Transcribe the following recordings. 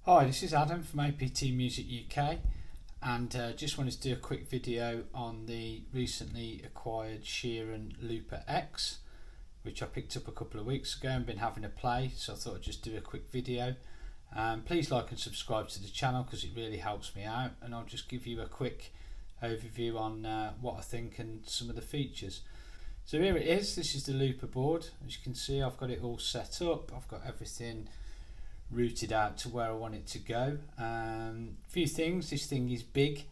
Hi, this is Adam from APT Music UK, and just wanted to do a quick video on the recently acquired Sheeran LOOPER X, which I picked up a couple of weeks ago and been having a play, so I thought I'd just do a quick video. Please like and subscribe to the channel because it really helps me out, and I'll just give you a quick overview on what I think and some of the features. So here it is. This is the LOOPER board. As you can see, I've got it all set up. I've got everything routed out to where I want it to go. Few things. This thing is big,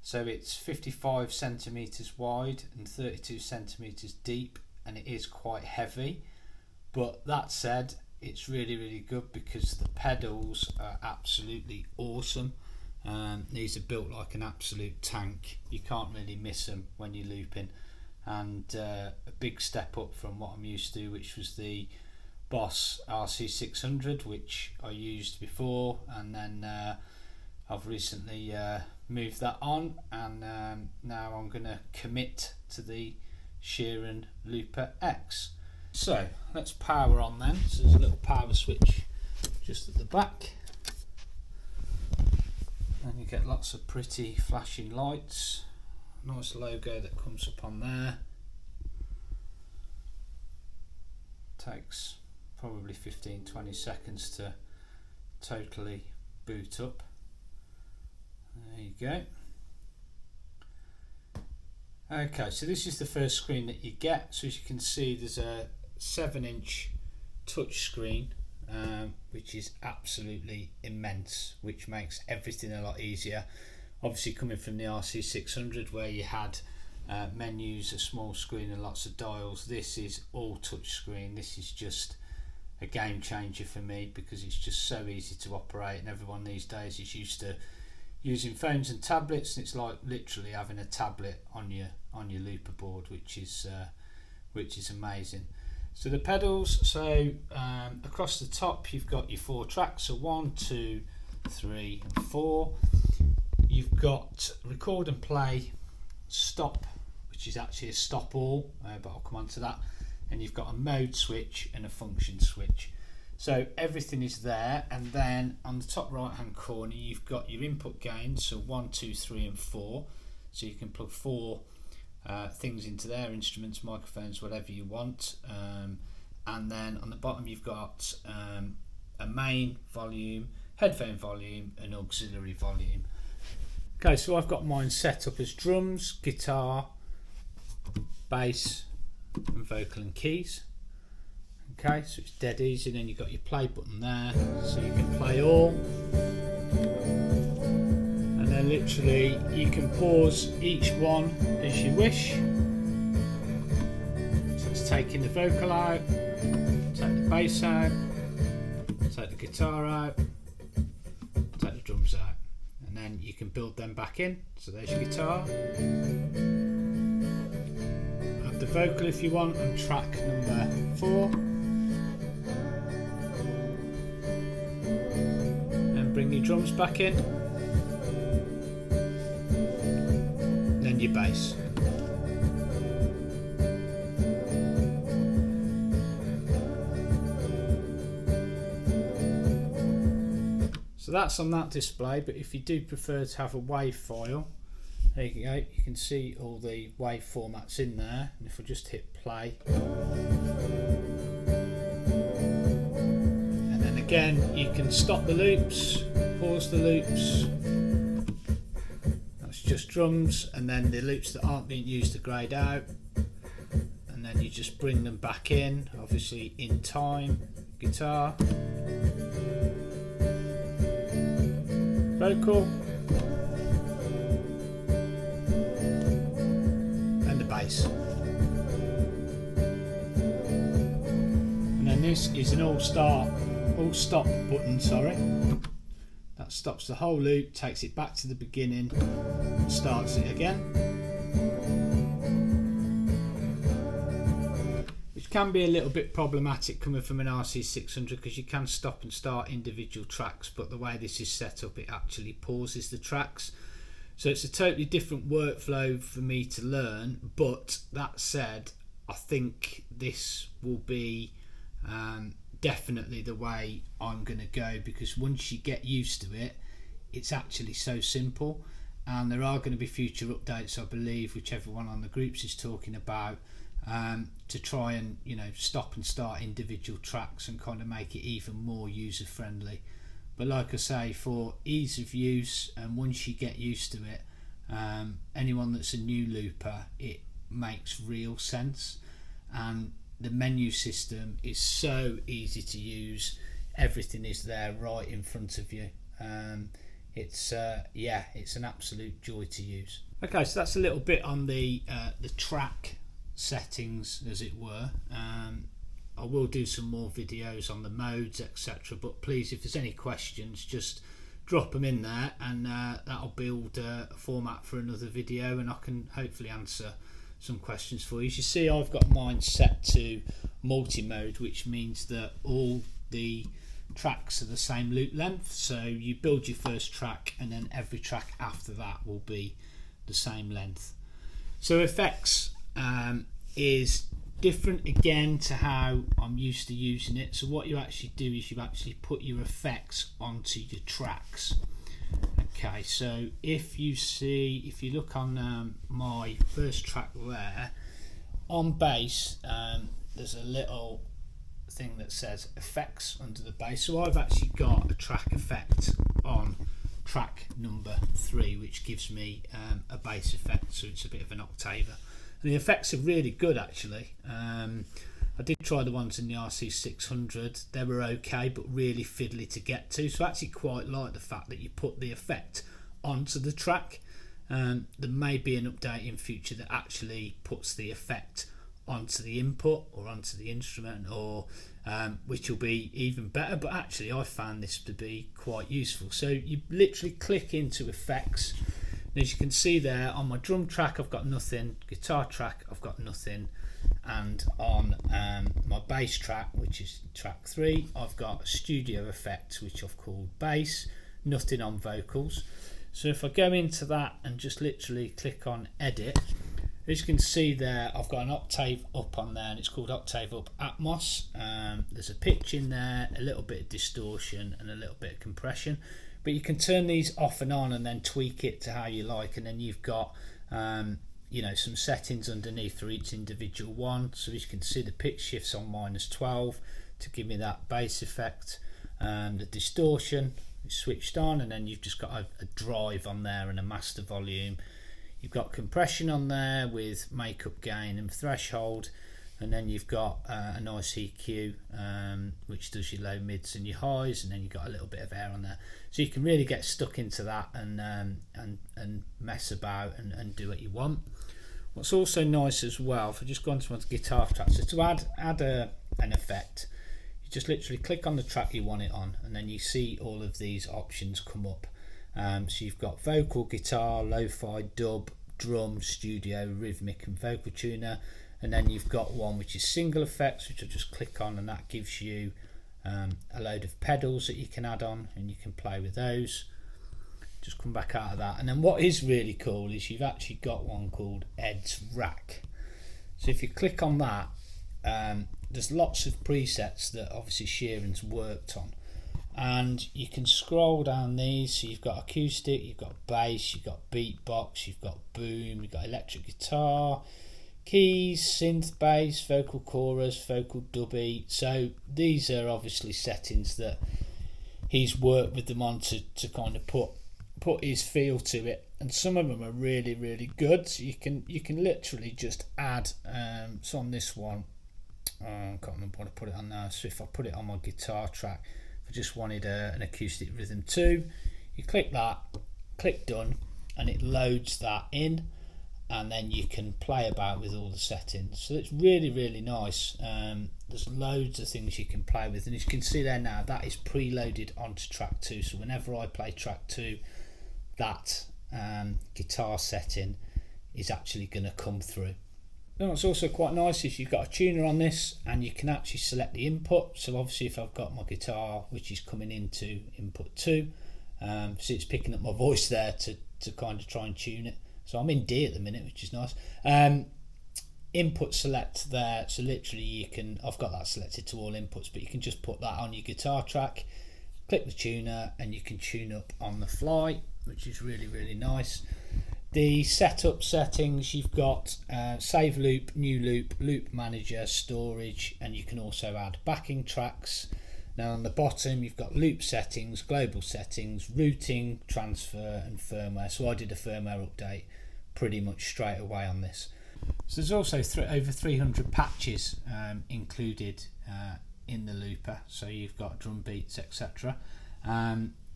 so it's 55 centimeters wide and 32 centimeters deep, and it is quite heavy. But that said, it's really good because the pedals are absolutely awesome. These are built like an absolute tank. You can't really miss them when you're looping, and a big step up from what I'm used to, which was the Boss RC600, which I used before, and then I've recently moved that on, and now I'm going to commit to the Sheeran LOOPER X. So let's power on then. So there's a little power switch just at the back, and you get lots of pretty flashing lights. Nice logo that comes up on there. Takes probably 15-20 seconds to totally boot up. There you go. Okay, so this is the first screen that you get. So as you can see, there's a 7-inch touch screen, which is absolutely immense, which makes everything a lot easier. Obviously coming from the RC600 where you had menus, a small screen and lots of dials, this is all touch screen. This is just a game changer for me because it's just so easy to operate, and everyone these days is used to using phones and tablets, and it's like literally having a tablet on your looper board, which is amazing. So the pedals, so across the top you've got your 4 tracks, so 1, 2, 3 and 4. You've got record and play, stop, which is actually a stop all, but I'll come on to that. And you've got a mode switch and a function switch. So everything is there, and then on the top right hand corner you've got your input gains, so 1, 2, 3 and 4. So you can plug 4 things into there, instruments, microphones, whatever you want. And then on the bottom you've got a main volume, headphone volume and auxiliary volume. Okay, so I've got mine set up as drums, guitar, bass and vocal and keys. Okay, so it's dead easy. Then you've got your play button there, so you can play all, and then literally you can pause each one as you wish. So it's taking the vocal out, take the bass out, take the guitar out, take the drums out, and then you can build them back in. So there's your guitar. The vocal if you want on track number 4, and bring your drums back in, then your bass. So that's on that display, but if you do prefer to have a WAV file, there you go, you can see all the wave formats in there, and if I just hit play, and then again you can stop the loops, pause the loops, that's just drums, and then the loops that aren't being used are grayed out, and then you just bring them back in, obviously in time, guitar, vocal, bass. And then this is an all stop button, sorry. That stops the whole loop, takes it back to the beginning and starts it again. Which can be a little bit problematic coming from an RC600 because you can stop and start individual tracks, but the way this is set up it actually pauses the tracks. So it's a totally different workflow for me to learn, but that said, I think this will be definitely the way I'm going to go, because once you get used to it, it's actually so simple. And there are going to be future updates, I believe, which everyone on the groups is talking about, to try and, you know, stop and start individual tracks and kind of make it even more user friendly. But like I say, for ease of use, and once you get used to it, anyone that's a new looper, it makes real sense. And the menu system is so easy to use. Everything is there right in front of you. It's an absolute joy to use. Okay, so that's a little bit on the track settings, as it were. I will do some more videos on the modes, etc. But please, if there's any questions, just drop them in there, and that'll build a format for another video, and I can hopefully answer some questions for you. As you see, I've got mine set to multi-mode, which means that all the tracks are the same loop length. So you build your first track, and then every track after that will be the same length. So effects is different again to how I'm used to using it. So what you actually do is you actually put your effects onto your tracks. Okay, so if you look on my first track there, on bass, there's a little thing that says effects under the bass. So I've actually got a track effect on track number 3, which gives me a bass effect, so it's a bit of an octaver. And the effects are really good, actually. I did try the ones in the RC600. They were okay, but really fiddly to get to. So I actually quite like the fact that you put the effect onto the track. There may be an update in future that actually puts the effect onto the input or onto the instrument, or which will be even better. But actually, I found this to be quite useful. So you literally click into effects. And as you can see there, on my drum track I've got nothing, guitar track I've got nothing, and on my bass track, which is track 3, I've got a studio effect which I've called bass, nothing on vocals. So if I go into that and just literally click on edit, as you can see there, I've got an octave up on there, and it's called Octave Up Atmos. There's a pitch in there, a little bit of distortion, and a little bit of compression. But you can turn these off and on and then tweak it to how you like, and then you've got some settings underneath for each individual one. So as you can see, the pitch shifts on -12 to give me that bass effect. The distortion is switched on, and then you've just got a drive on there and a master volume. You've got compression on there with makeup gain and threshold, and then you've got a nice EQ which does your low, mids and your highs, and then you've got a little bit of air on there. So you can really get stuck into that and mess about and do what you want. What's also nice as well, if I just go onto my guitar track, so to add an effect, you just literally click on the track you want it on, and then you see all of these options come up. So you've got vocal, guitar, lo-fi, dub, drum, studio, rhythmic and vocal tuner, and then you've got one which is single effects, which I'll just click on, and that gives you a load of pedals that you can add on, and you can play with those. Just come back out of that, and then what is really cool is you've actually got one called Sheerans Rack. So if you click on that, there's lots of presets that obviously Sheeran's worked on, and you can scroll down these. So you've got acoustic, you've got bass, you've got beatbox, you've got boom, you've got electric guitar, keys, synth bass, vocal chorus, vocal dubby. So these are obviously settings that he's worked with them on to kind of put his feel to it, and some of them are really, really good. So you can literally just add so on this one, I can't remember what I put it on now. So if I put it on my guitar track, if I just wanted an acoustic rhythm 2, you click that, click done, and it loads that in, and then you can play about with all the settings. So it's really, really nice. There's loads of things you can play with, and as you can see there now, that is preloaded onto track 2. So whenever I play track 2, that guitar setting is actually going to come through. Now what's also quite nice is you've got a tuner on this, and you can actually select the input. So obviously if I've got my guitar which is coming into input 2, so it's picking up my voice there to kind of try and tune it. So I'm in D at the minute, which is nice. input select there, so literally you can, I've got that selected to all inputs, but you can just put that on your guitar track, click the tuner, and you can tune up on the fly, which is really nice. The setup settings, you've got save loop, new loop, loop manager, storage, and you can also add backing tracks. Now on the bottom you've got loop settings, global settings, routing, transfer and firmware. So I did a firmware update pretty much straight away on this. So there's also over 300 patches included in the looper, so you've got drum beats, etc.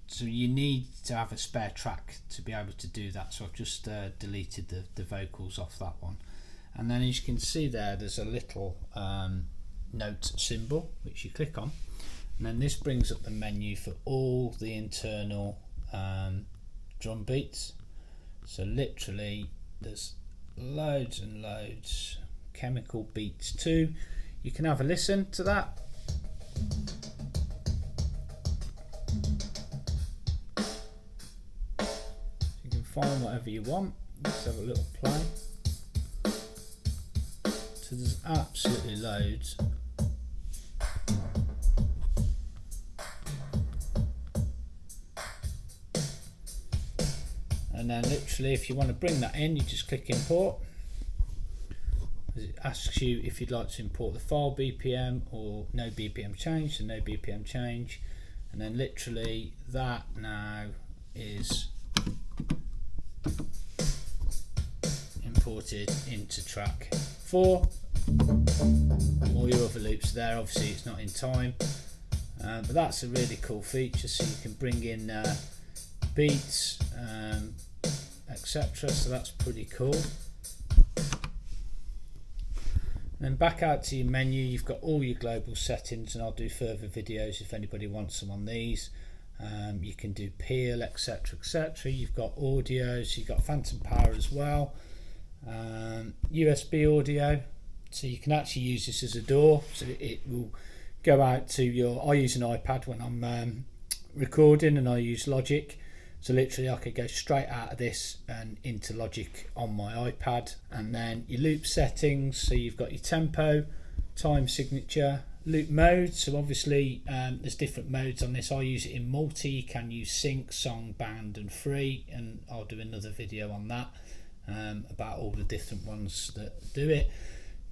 So you need to have a spare track to be able to do that, so I've just deleted the vocals off that one. And then as you can see there's a little note symbol which you click on, and then this brings up the menu for all the internal drum beats. So literally there's loads and loads. Chemical beats too, you can have a listen to that. You can find whatever you want. Let's have a little play. So there's absolutely loads. And then literally if you want to bring that in, you just click import. It asks you if you'd like to import the file BPM or no BPM change, so no BPM change. And then literally that now is imported into track 4. All your other loops there, obviously it's not in time, but that's a really cool feature, so you can bring in beats, etc. So that's pretty cool. And then back out to your menu, you've got all your global settings, and I'll do further videos if anybody wants them on these. You can do peel, etc, etc. You've got audio, so you've got phantom power as well, USB audio, so you can actually use this as a DAW, so it will go out to your, I use an iPad when I'm recording, and I use Logic. So literally I could go straight out of this and into Logic on my iPad. And then your loop settings, so you've got your tempo, time signature, loop mode. So obviously there's different modes on this. I use it in multi. You can use sync, song, band and free, and I'll do another video on that about all the different ones that do it.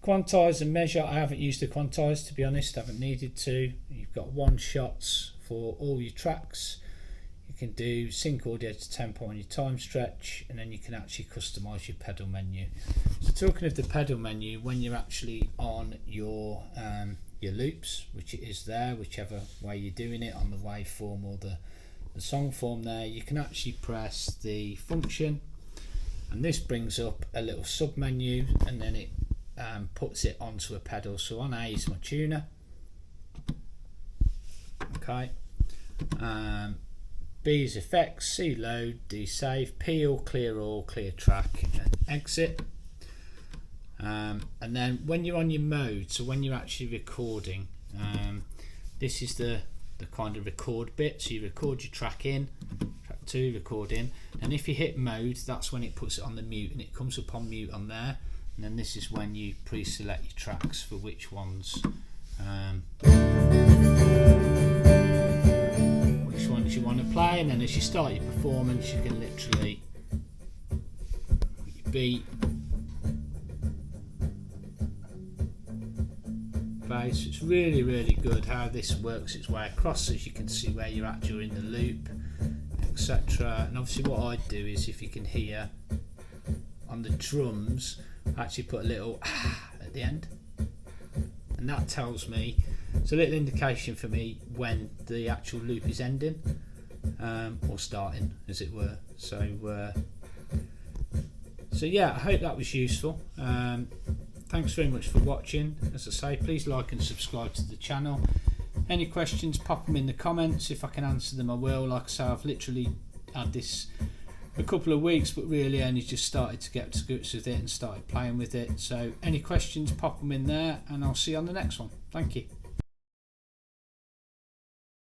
Quantize and measure, I haven't used the quantize, to be honest, I haven't needed to. You've got one shots for all your tracks. You can do sync audio to tempo on your time stretch, and then you can actually customize your pedal menu. So talking of the pedal menu, when you're actually on your loops, which it is there, whichever way you're doing it, on the waveform or the song form there, you can actually press the function, and this brings up a little sub menu, and then it puts it onto a pedal. So on A is my tuner, okay, B is effects, C load, D save, P all, clear all, clear track, and exit. And then when you're on your mode, so when you're actually recording, this is the kind of record bit. So you record your track in, track 2, record in, and if you hit mode, that's when it puts it on the mute, and it comes up on mute on there. And then this is when you pre-select your tracks for which ones you want to play, and then as you start your performance, you can literally put your beat, bass. It's really good how this works its way across, so as you can see where you're at during the loop, etc. And obviously what I'd do is, if you can hear on the drums, I actually put a little at the end, and that tells me, it's a little indication for me when the actual loop is ending or starting, as it were. So yeah, I hope that was useful. Thanks very much for watching. As I say, please like and subscribe to the channel. Any questions, pop them in the comments. If I can answer them, I will. Like I say, I've literally had this a couple of weeks, but really only just started to get to grips with it and started playing with it. So any questions, pop them in there, and I'll see you on the next one. Thank you.